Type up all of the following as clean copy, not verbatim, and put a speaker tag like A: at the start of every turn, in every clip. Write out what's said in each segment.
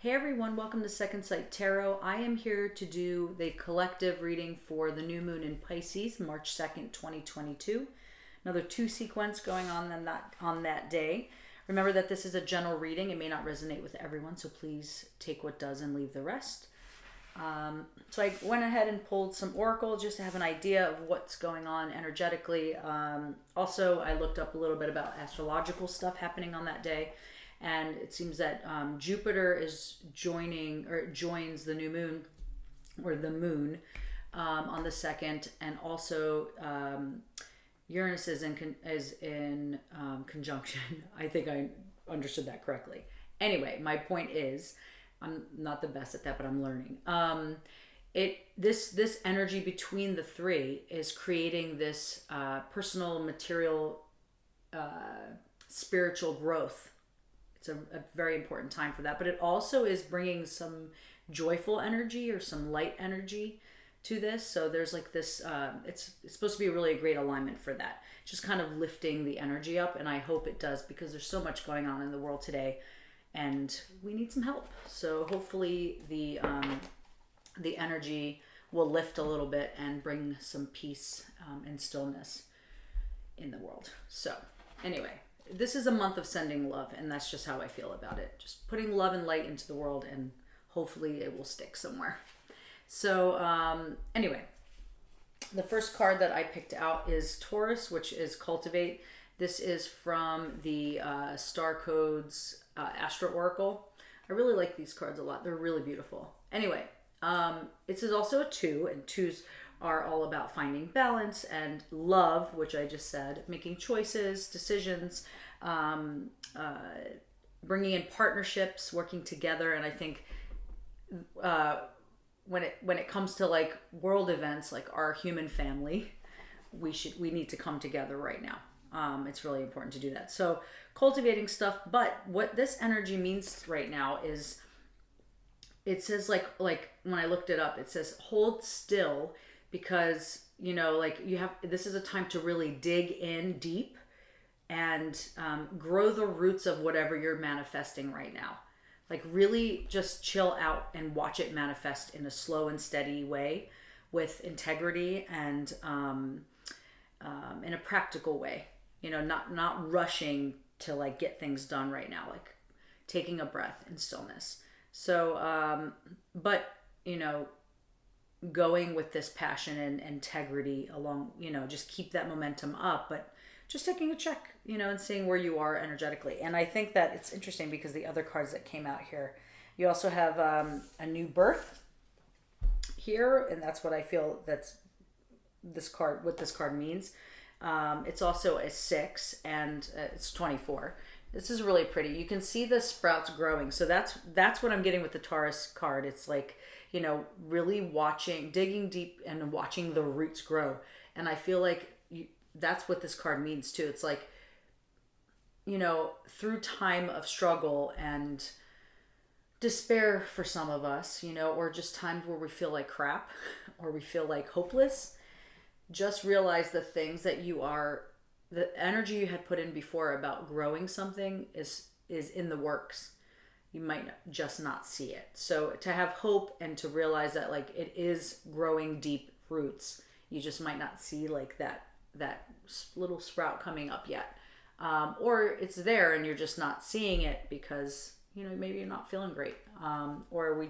A: Hey everyone, welcome to Second Sight Tarot. I am here to do the collective reading for the new moon in Pisces, March 2nd, 2022. Another 2 sequence going on that day. Remember that this is a general reading. It may not resonate with everyone, so please take what does and leave the rest. So I went ahead and pulled some oracle just to have an idea of what's going on energetically. Also, I looked up a little bit about astrological stuff happening on that day. And it seems that Jupiter is joins the new moon, or the moon, on the 2nd, and also Uranus is in conjunction. I think I understood that correctly. Anyway, my point is, I'm not the best at that, but I'm learning. This energy between the three is creating this personal, material, spiritual growth. It's a very important time for that, but it also is bringing some joyful energy or some light energy to this. So there's like this, it's supposed to be really a great alignment for that. Just kind of lifting the energy up, and I hope it does, because there's so much going on in the world today and we need some help. So hopefully the energy will lift a little bit and bring some peace and stillness in the world. So anyway, this is a month of sending love, and that's just how I feel about it. Just putting love and light into the world, and hopefully it will stick somewhere. So anyway, the first card that I picked out is Taurus, which is Cultivate. This is from the Star Codes Astro Oracle. I really like these cards a lot. They're really beautiful. Anyway, this is also a 2, and 2s are all about finding balance and love, which I just said, making choices, decisions, bringing in partnerships, working together. And I think when it comes to like world events, like our human family, we need to come together right now. It's really important to do that. So cultivating stuff, but what this energy means right now is, it says like when I looked it up, it says hold still, because this is a time to really dig in deep and grow the roots of whatever you're manifesting right now. Like really just chill out and watch it manifest in a slow and steady way, with integrity and in a practical way. Not rushing to like get things done right now, like taking a breath in stillness. So, but going with this passion and integrity along, just keep that momentum up, but just taking a check, and seeing where you are energetically. And I think that it's interesting because the other cards that came out here, you also have a new birth here, and that's what I feel what this card means. It's also a 6, and it's 24. This is really pretty. You can see the sprouts growing. So that's what I'm getting with the Taurus card. It's like, really digging deep and watching the roots grow. And I feel like that's what this card means too. It's like, through time of struggle and despair for some of us, or just times where we feel like crap or we feel like hopeless, just realize the things that the energy you had put in before about growing something is in the works. You might just not see it. So to have hope and to realize that like it is growing deep roots, you just might not see like that little sprout coming up yet. Or it's there and you're just not seeing it because, maybe you're not feeling great. Or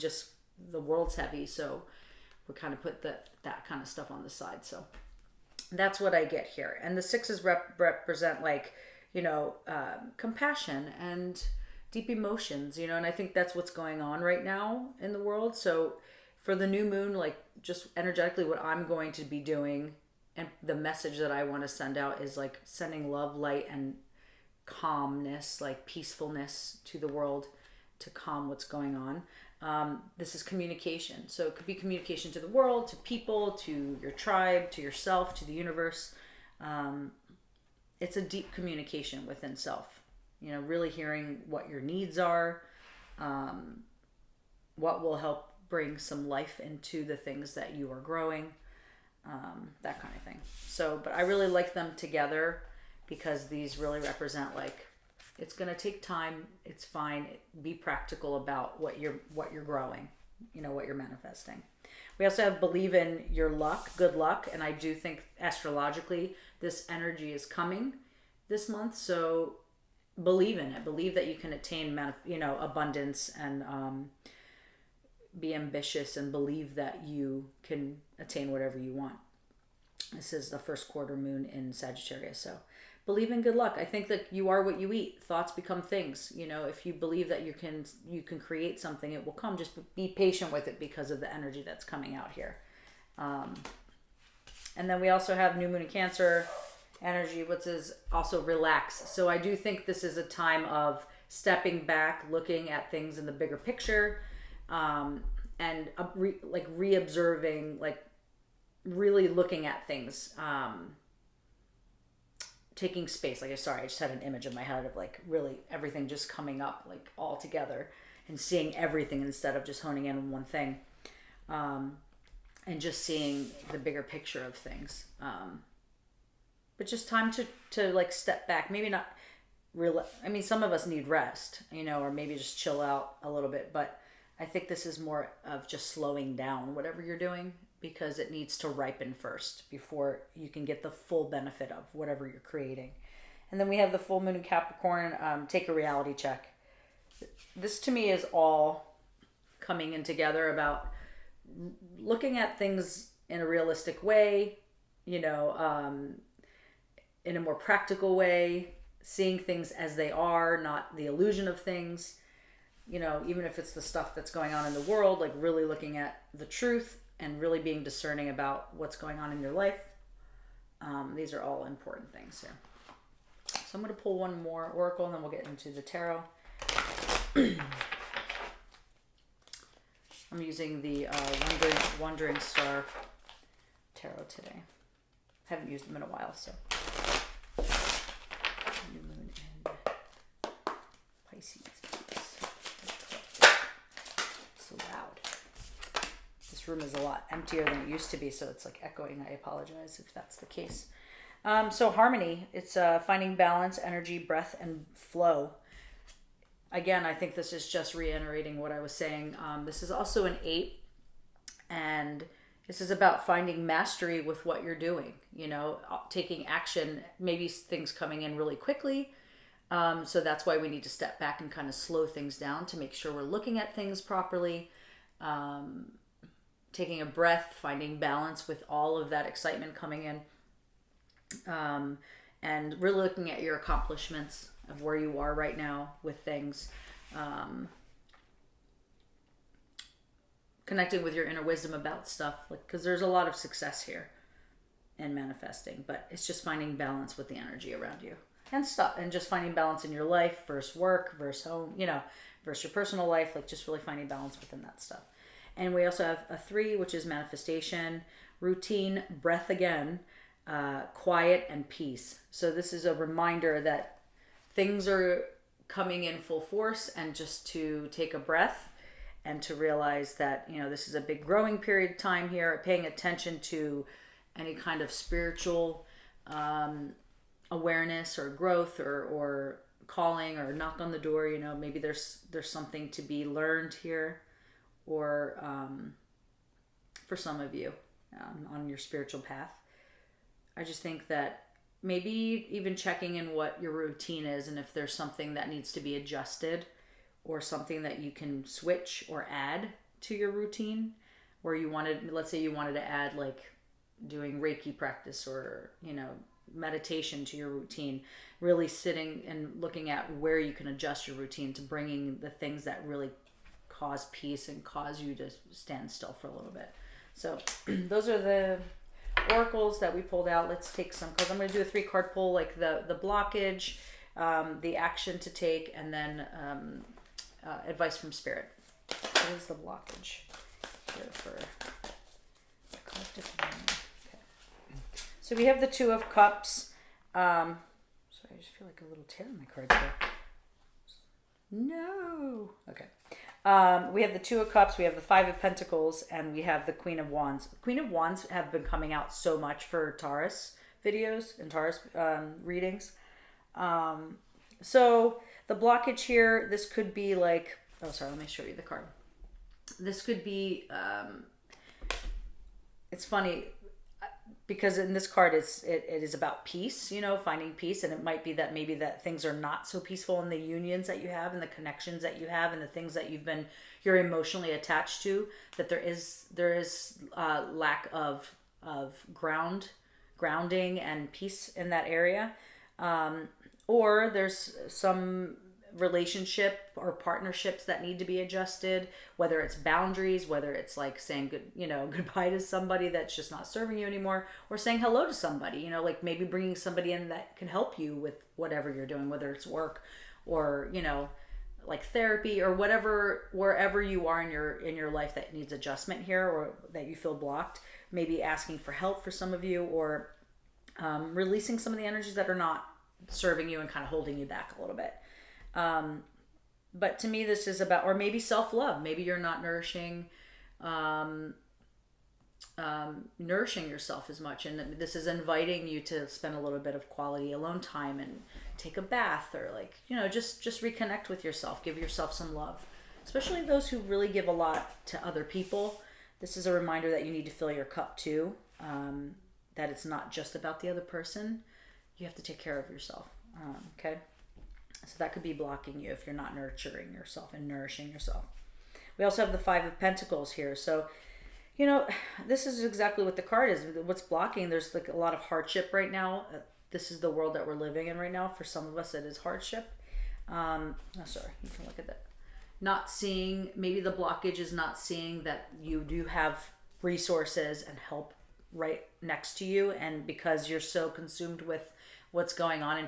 A: the world's heavy. So we kind of put that kind of stuff on the side. So that's what I get here. And the 6s represent like, compassion and deep emotions, and I think that's what's going on right now in the world. So for the new moon, like just energetically what I'm going to be doing and the message that I want to send out is like sending love, light, and calmness, like peacefulness to the world to calm what's going on. This is communication. So it could be communication to the world, to people, to your tribe, to yourself, to the universe. It's a deep communication within self. Really hearing what your needs are, what will help bring some life into the things that you are growing, that kind of thing. So, but I really like them together because these really represent like It's going to take time. It's fine. Be practical about what you're growing, what you're manifesting. We also have believe in your luck, good luck. And I do think astrologically, this energy is coming this month. So believe in it. Believe that you can attain, abundance, and be ambitious, and believe that you can attain whatever you want. This is the first quarter moon in Sagittarius. So believe in good luck. I think that you are what you eat. Thoughts become things. If you believe that you can create something, it will come. Just be patient with it because of the energy that's coming out here. And then we also have new moon in Cancer energy, which is also relax. So I do think this is a time of stepping back, looking at things in the bigger picture, and re-observing, really looking at things, taking space. I just had an image in my head of really everything just coming up all together, and seeing everything instead of just honing in on one thing, and just seeing the bigger picture of things. But just time to step back. Maybe not real. I mean, some of us need rest, or maybe just chill out a little bit. But I think this is more of just slowing down whatever you're doing, because it needs to ripen first before you can get the full benefit of whatever you're creating. And then we have the full moon in Capricorn. Take a reality check. This to me is all coming in together about looking at things in a realistic way, in a more practical way, seeing things as they are, not the illusion of things. Even if it's the stuff that's going on in the world, really looking at the truth and really being discerning about what's going on in your life. These are all important things here. So I'm going to pull one more oracle, and then we'll get into the tarot. I'm using the Wandering Star Tarot today. Haven't used them in a while, so. New moon in Pisces. So loud. This room is a lot emptier than it used to be, so it's echoing. I apologize if that's the case. So harmony, it's finding balance, energy, breath, and flow. Again, I think this is just reiterating what I was saying. This is also an 8, and this is about finding mastery with what you're doing, taking action, maybe things coming in really quickly. So that's why we need to step back and kind of slow things down to make sure we're looking at things properly. Taking a breath, finding balance with all of that excitement coming in. And really looking at your accomplishments of where you are right now with things. Connecting with your inner wisdom about stuff, because there's a lot of success here in manifesting, but it's just finding balance with the energy around you and stuff, and just finding balance in your life versus work versus home, versus your personal life, just really finding balance within that stuff. And we also have a 3, which is manifestation, routine, breath again, quiet, and peace. So this is a reminder that things are coming in full force, and just to take a breath and to realize that, this is a big growing period of time here, paying attention to any kind of spiritual awareness or growth or calling or knock on the door. Maybe there's something to be learned here, or for some of you on your spiritual path. I just think that maybe even checking in what your routine is, and if there's something that needs to be adjusted, or something that you can switch or add to your routine, where let's say you wanted to add doing Reiki practice or, meditation to your routine, really sitting and looking at where you can adjust your routine to bringing the things that really cause peace and cause you to stand still for a little bit. So those are the oracles that we pulled out. Let's take some, because I'm going to do a 3-card pull, the blockage, the action to take, and then advice from spirit. What is the blockage here for the collective? Okay. So we have the 2 of Cups. Sorry, I just feel like a little tear in my cards there. No. Okay. We have the 2 of Cups, we have the 5 of Pentacles, and we have the Queen of Wands. Queen of Wands have been coming out so much for Taurus videos and Taurus readings. So the blockage here, this could be like, oh, sorry, let me show you the card. This could be, it's funny because in this card it is about peace, finding peace, and it might be that maybe that things are not so peaceful in the unions that you have and the connections that you have and the things that you're emotionally attached to, that there is lack of grounding and peace in that area, or there's some relationship or partnerships that need to be adjusted, whether it's boundaries, whether it's like saying goodbye to somebody that's just not serving you anymore, or saying hello to somebody, like maybe bringing somebody in that can help you with whatever you're doing, whether it's work or like therapy or whatever, wherever you are in your life that needs adjustment here, or that you feel blocked, maybe asking for help for some of you, or releasing some of the energies that are not serving you and kind of holding you back a little bit. But to me, this is about, or maybe self-love. Maybe you're not nourishing yourself as much. And this is inviting you to spend a little bit of quality alone time and take a bath, or just reconnect with yourself, give yourself some love, especially those who really give a lot to other people. This is a reminder that you need to fill your cup too. That it's not just about the other person. You have to take care of yourself. Okay. So that could be blocking you if you're not nurturing yourself and nourishing yourself. We also have the Five of Pentacles here. So, this is exactly what the card is. What's blocking, there's like a lot of hardship right now. This is the world that we're living in right now. For some of us, it is hardship. Sorry, you can look at that. Not seeing, maybe the blockage is not seeing that you do have resources and help right next to you. And because you're so consumed with what's going on and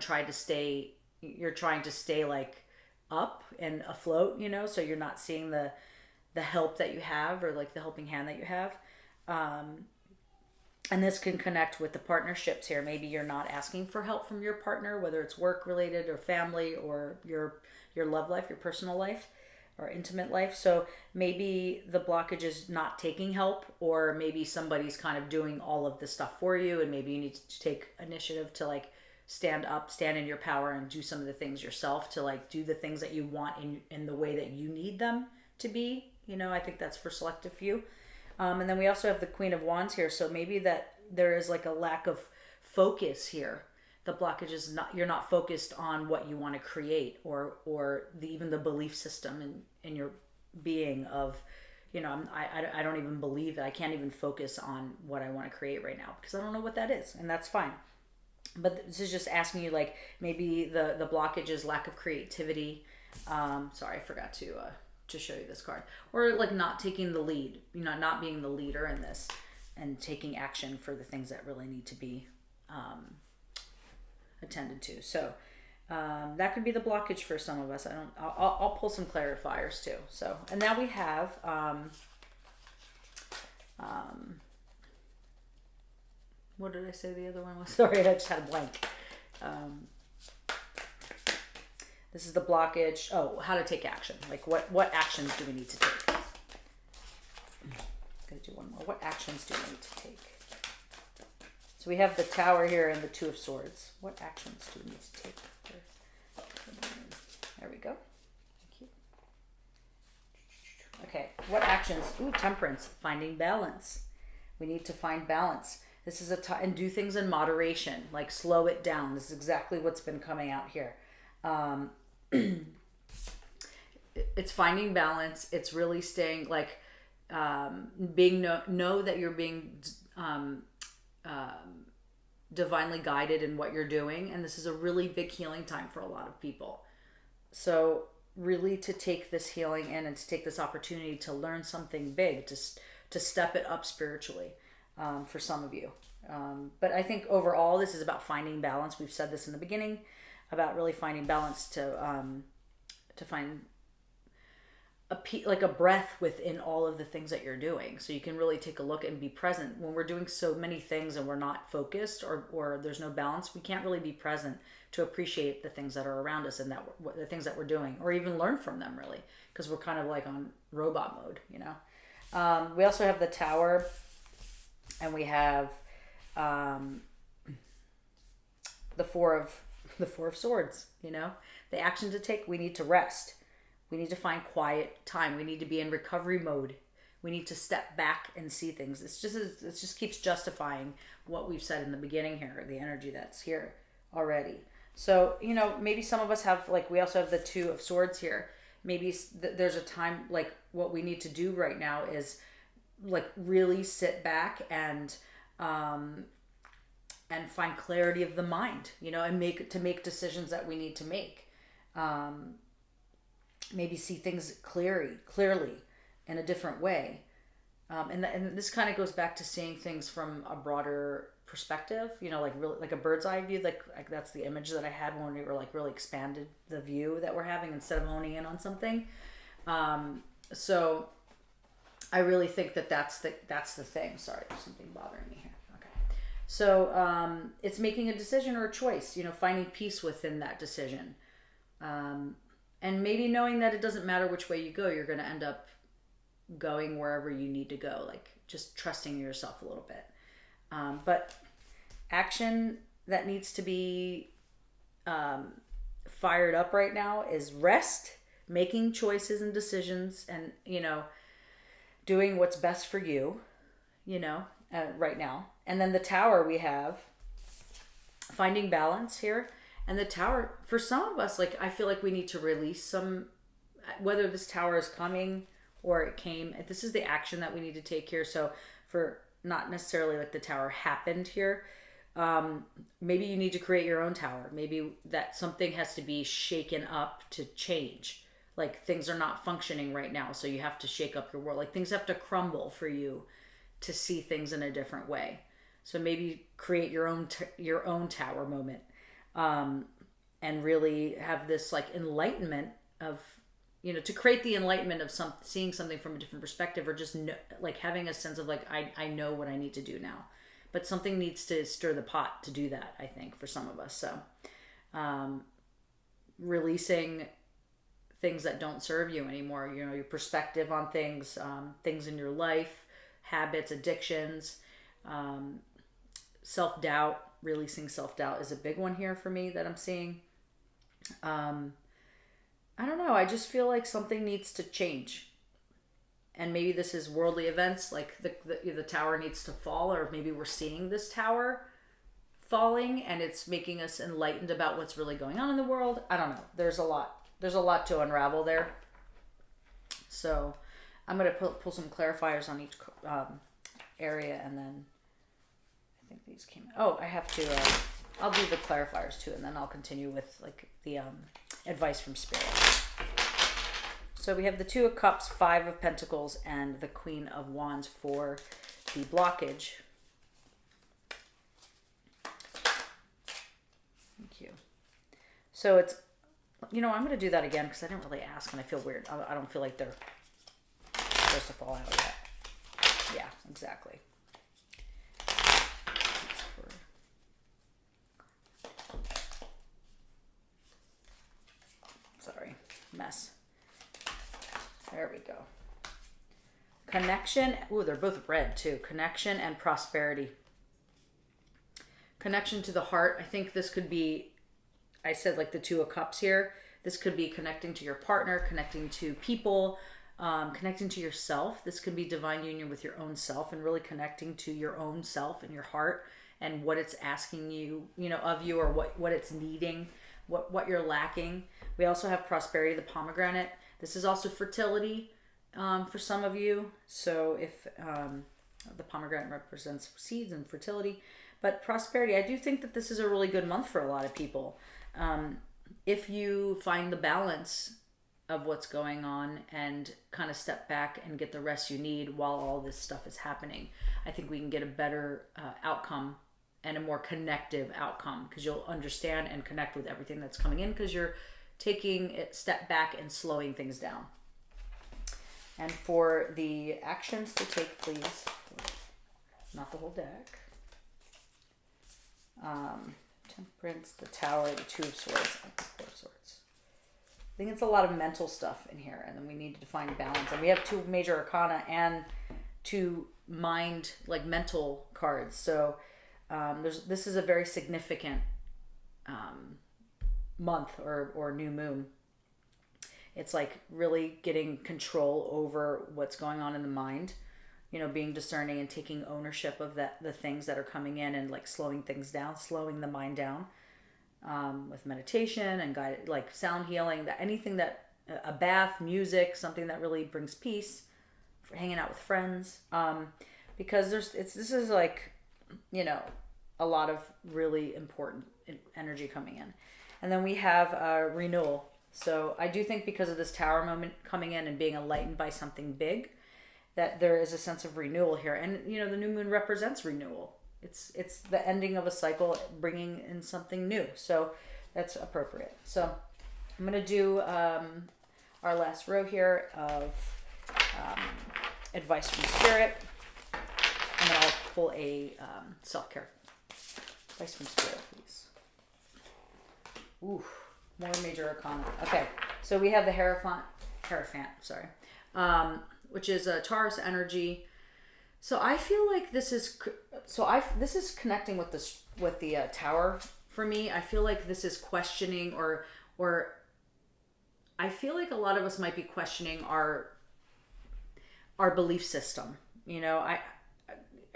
A: you're trying to stay like up and afloat, so you're not seeing the help that you have, or like the helping hand that you have. And this can connect with the partnerships here. Maybe you're not asking for help from your partner, whether it's work related or family or your love life, your personal life or intimate life. So maybe the blockage is not taking help, or maybe somebody's kind of doing all of this stuff for you, and maybe you need to take initiative to like stand up, stand in your power, and do some of the things yourself to like do the things that you want in the way that you need them to be. I think that's for selective few. And then we also have the Queen of Wands here. So maybe that there is like a lack of focus here. The blockage is you're not focused on what you want to create, or even the belief system in your being of, I don't even believe that I can't even focus on what I want to create right now because I don't know what that is. And that's fine. But this is just asking you, like, maybe the blockage is lack of creativity. Sorry, I forgot to show you this card. Or like not taking the lead, not being the leader in this and taking action for the things that really need to be attended to. So that could be the blockage for some of us. I'll pull some clarifiers too. So, and now we have what did I say the other one was? Sorry, I just had a blank. This is the blockage. Oh, how to take action. Like what actions do we need to take? I'm going to do one more. What actions do we need to take? So we have the Tower here and the Two of Swords. What actions do we need to take? There we go. Thank you. Okay, what actions? Ooh, Temperance. Finding balance. We need to find balance. This is and do things in moderation, like slow it down. This is exactly what's been coming out here. It's finding balance. It's really staying like being know that you're being divinely guided in what you're doing, and this is a really big healing time for a lot of people. So really to take this healing in and to take this opportunity to learn something big, to step it up spiritually. For some of you. But I think overall this is about finding balance. We've said this in the beginning about really finding balance to find a breath within all of the things that you're doing. So you can really take a look and be present. When we're doing so many things and we're not focused or there's no balance, we can't really be present to appreciate the things that are around us and the things that we're doing, or even learn from them really, because we're kind of like on robot mode, We also have the Tower. And we have the four of Swords, the action to take, we need to rest. We need to find quiet time. We need to be in recovery mode. We need to step back and see things. It just keeps justifying what we've said in the beginning here, the energy that's here already. So, maybe some of us have, like, we also have the Two of Swords here. Maybe there's a time, like, what we need to do right now is, like, really sit back and find clarity of the mind, and make decisions that we need to make. Maybe see things clearly in a different way. And this kind of goes back to seeing things from a broader perspective, like really like a bird's eye view. Like that's the image that I had when we were like really expanded the view that we're having instead of honing in on something. So I really think that's the thing. Sorry, there's something bothering me here. Okay. So it's making a decision or a choice, finding peace within that decision. And maybe knowing that it doesn't matter which way you go, you're going to end up going wherever you need to go, like just trusting yourself a little bit. But action that needs to be fired up right now is rest, making choices and decisions, and, doing what's best for you, right now. And then the Tower, we have finding balance here. And the Tower, for some of us, like, I feel like we need to release some, whether this Tower is coming or it came, this is the action that we need to take here. So for not necessarily like the Tower happened here, maybe you need to create your own Tower. Maybe that something has to be shaken up to change. Like things are not functioning right now, so you have to shake up your world. Like things have to crumble for you to see things in a different way. So maybe create your own Tower moment. And really have this like enlightenment of, to create the enlightenment of seeing something from a different perspective, or just like having a sense of like, I know what I need to do now, but something needs to stir the pot to do that, I think, for some of us. So, releasing things that don't serve you anymore, your perspective on things, things in your life, habits, addictions, self-doubt. Releasing self-doubt is a big one here for me that I'm seeing. I don't know. I just feel like something needs to change. And maybe this is worldly events, like the Tower needs to fall, or maybe we're seeing this Tower falling and it's making us enlightened about what's really going on in the world. I don't know. There's a lot to unravel there. So I'm going to pull some clarifiers on each area, and then I think these came. Oh, I have to. I'll do the clarifiers too, and then I'll continue with like the advice from Spirit. So we have the Two of Cups, Five of Pentacles, and the Queen of Wands for the blockage. Thank you. So it's, I'm going to do that again because I didn't really ask, and I feel weird. I don't feel like they're supposed to fall out yet. Yeah, exactly. Sorry, mess. There we go. Connection. Ooh, they're both red too. Connection and prosperity. Connection to the heart. I think this could be, I said like the Two of Cups here. This could be connecting to your partner, connecting to people, connecting to yourself. This could be divine union with your own self, and really connecting to your own self and your heart and what it's asking you, of you, or what it's needing, what you're lacking. We also have prosperity, the pomegranate. This is also fertility for some of you. So if the pomegranate represents seeds and fertility, but prosperity, I do think that this is a really good month for a lot of people. If you find the balance of what's going on and kind of step back and get the rest you need while all this stuff is happening, I think we can get a better outcome and a more connective outcome, because you'll understand and connect with everything that's coming in, because you're taking a step back and slowing things down. And for the actions to take, please, not the whole deck. Temperance, the Tower, the Two of Swords, and the Four of Swords. I think it's a lot of mental stuff in here, and then we need to find balance. And we have two major arcana and two mind, like mental cards. So this is a very significant month or new moon. It's like really getting control over what's going on in the mind, being discerning and taking ownership of the things that are coming in, and like slowing things down, slowing the mind down, with meditation and guided, like sound healing, that anything that a bath, music, something that really brings peace, for hanging out with friends, because this is like, a lot of really important energy coming in. And then we have renewal. So I do think because of this tower moment coming in and being enlightened by something big, that there is a sense of renewal here. And, the new moon represents renewal. It's the ending of a cycle, bringing in something new. So that's appropriate. So I'm going to do our last row here of advice from spirit. And then I'll pull a self-care. Advice from spirit, please. Ooh, more major arcana. Okay, so we have the Hierophant, which is a Taurus energy. So I feel like this is connecting with the tower for me. I feel like this is questioning, or I feel like a lot of us might be questioning our belief system. I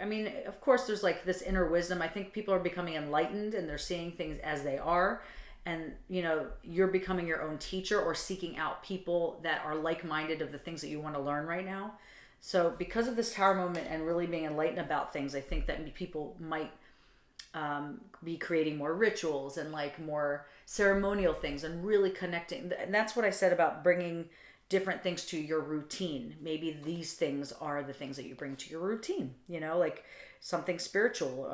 A: mean, of course, there's like this inner wisdom. I think people are becoming enlightened and they're seeing things as they are. And, you're becoming your own teacher, or seeking out people that are like-minded of the things that you want to learn right now. So because of this tower moment and really being enlightened about things, I think that people might be creating more rituals and like more ceremonial things and really connecting. And that's what I said about bringing different things to your routine. Maybe these things are the things that you bring to your routine, like something spiritual,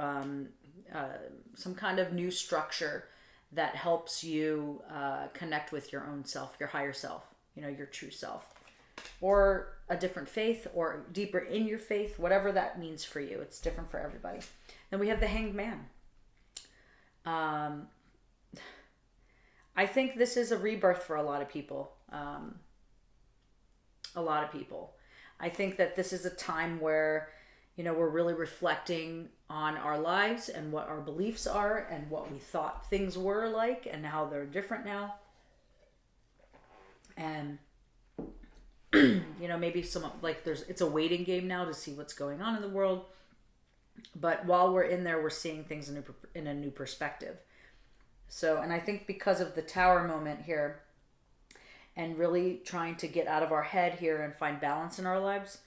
A: some kind of new structure that helps you connect with your own self, your higher self, your true self, or a different faith, or deeper in your faith, whatever that means for you. It's different for everybody. Then we have the Hanged Man. I think this is a rebirth for a lot of people. I think that this is a time where, we're really reflecting on our lives and what our beliefs are and what we thought things were like and how they're different now. And, maybe it's a waiting game now to see what's going on in the world. But while we're in there, we're seeing things in a new perspective. So, and I think because of the tower moment here, and really trying to get out of our head here and find balance in our lives,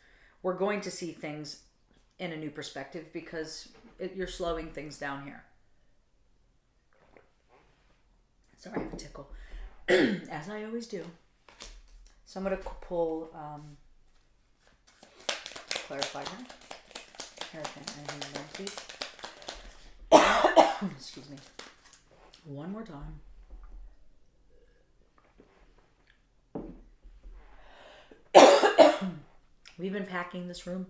A: we're going to see things in a new perspective, because you're slowing things down here. Sorry, I have a tickle. As I always do. So I'm going to pull clarify here. Excuse me. One more time. We've been packing this room.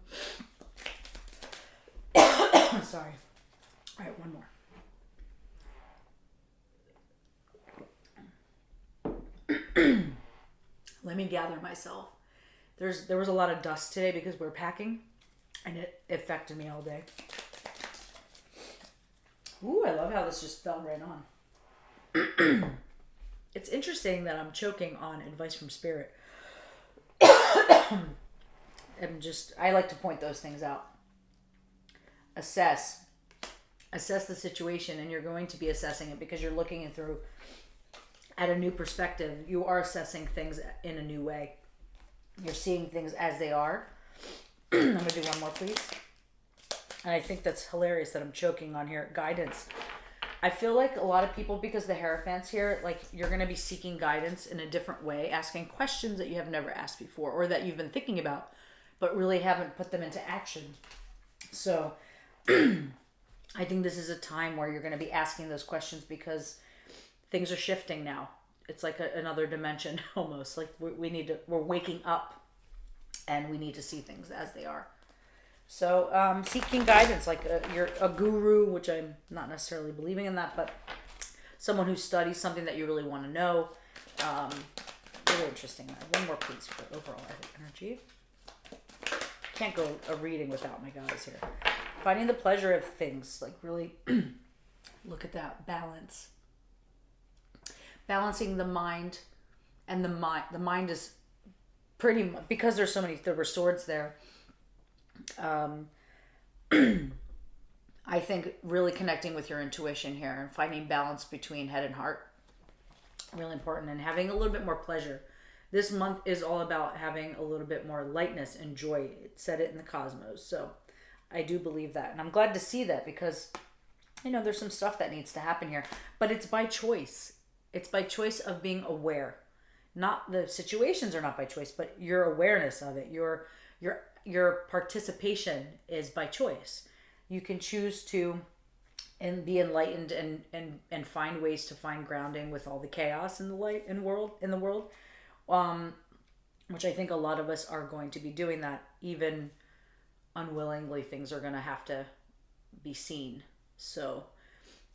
A: Sorry. All right, one more. Let me gather myself. There was a lot of dust today because we're packing, and it affected me all day. Ooh, I love how this just fell right on. It's interesting that I'm choking on advice from spirit. I like to point those things out. Assess the situation, and you're going to be assessing it because you're looking it through at a new perspective. You are assessing things in a new way. You're seeing things as they are. I'm going to do one more, please. And I think that's hilarious that I'm choking on here. Guidance. I feel like a lot of people, because the Hierophant's here, like you're going to be seeking guidance in a different way, asking questions that you have never asked before, or that you've been thinking about, but really haven't put them into action. So I think this is a time where you're going to be asking those questions because things are shifting now. It's like another dimension almost. Like we're waking up, and we need to see things as they are. So seeking guidance, like you're a guru, which I'm not necessarily believing in that, but someone who studies something that you really want to know. Really interesting. One more, please, for overall energy. Can't go a reading without my guys here. Finding the pleasure of things, like really look at that balance. balancing the mind, and the mind is pretty much, because there's so many, there were swords there. I think really connecting with your intuition here and finding balance between head and heart, really important, and having a little bit more pleasure. This month is all about having a little bit more lightness and joy. It said it in the cosmos. So I do believe that. And I'm glad to see that, because, you know, there's some stuff that needs to happen here. But it's by choice. It's by choice of being aware. Not the situations are not by choice, but your awareness of it. Your participation is by choice. You can choose to and be enlightened and find ways to find grounding with all the chaos in the light in the world. Which I think a lot of us are going to be doing that, even unwillingly. Things are going to have to be seen. So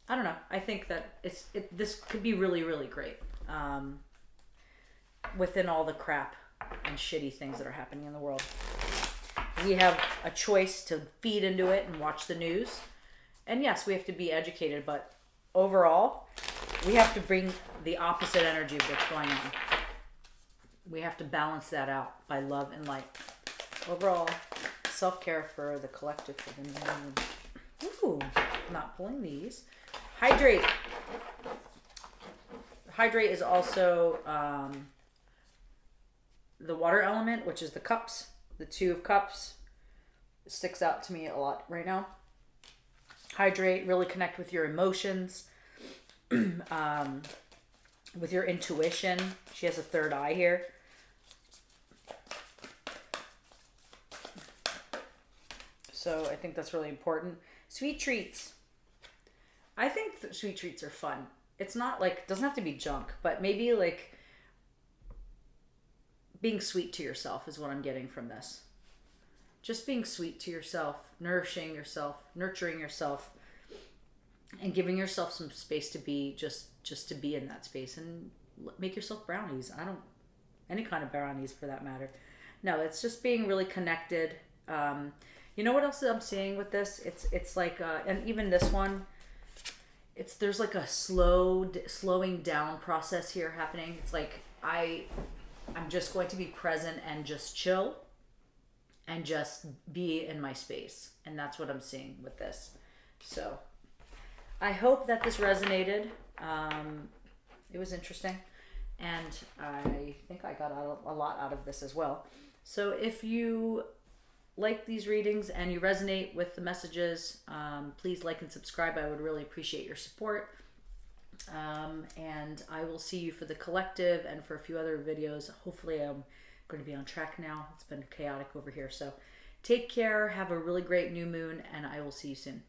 A: I don't know. I think that this could be really, really great. Within all the crap and shitty things that are happening in the world, we have a choice to feed into it and watch the news. And yes, we have to be educated, but overall, we have to bring the opposite energy of what's going on. We have to balance that out by love and light. Overall, self-care for the collective, for the moon. Ooh, not pulling these. Hydrate. Hydrate is also the water element, which is the cups. The Two of Cups sticks out to me a lot right now. Hydrate, really connect with your emotions, with your intuition. She has a third eye here. So I think that's really important. Sweet treats. I think sweet treats are fun. It's not like, it doesn't have to be junk, but maybe like being sweet to yourself is what I'm getting from this. Just being sweet to yourself, nourishing yourself, nurturing yourself, and giving yourself some space to be just to be in that space, and make yourself brownies. Any kind of brownies for that matter. No, it's just being really connected. You know what else I'm seeing with this? It's like, and even this one, there's like a slowing down process here happening. It's like I'm just going to be present and just chill and just be in my space. And that's what I'm seeing with this. So I hope that this resonated. It was interesting. And I think I got a lot out of this as well. So if you like these readings and you resonate with the messages, please like and subscribe. I would really appreciate your support. And I will see you for the collective and for a few other videos. Hopefully I'm going to be on track now. It's been chaotic over here. So take care. Have a really great new moon, and I will see you soon.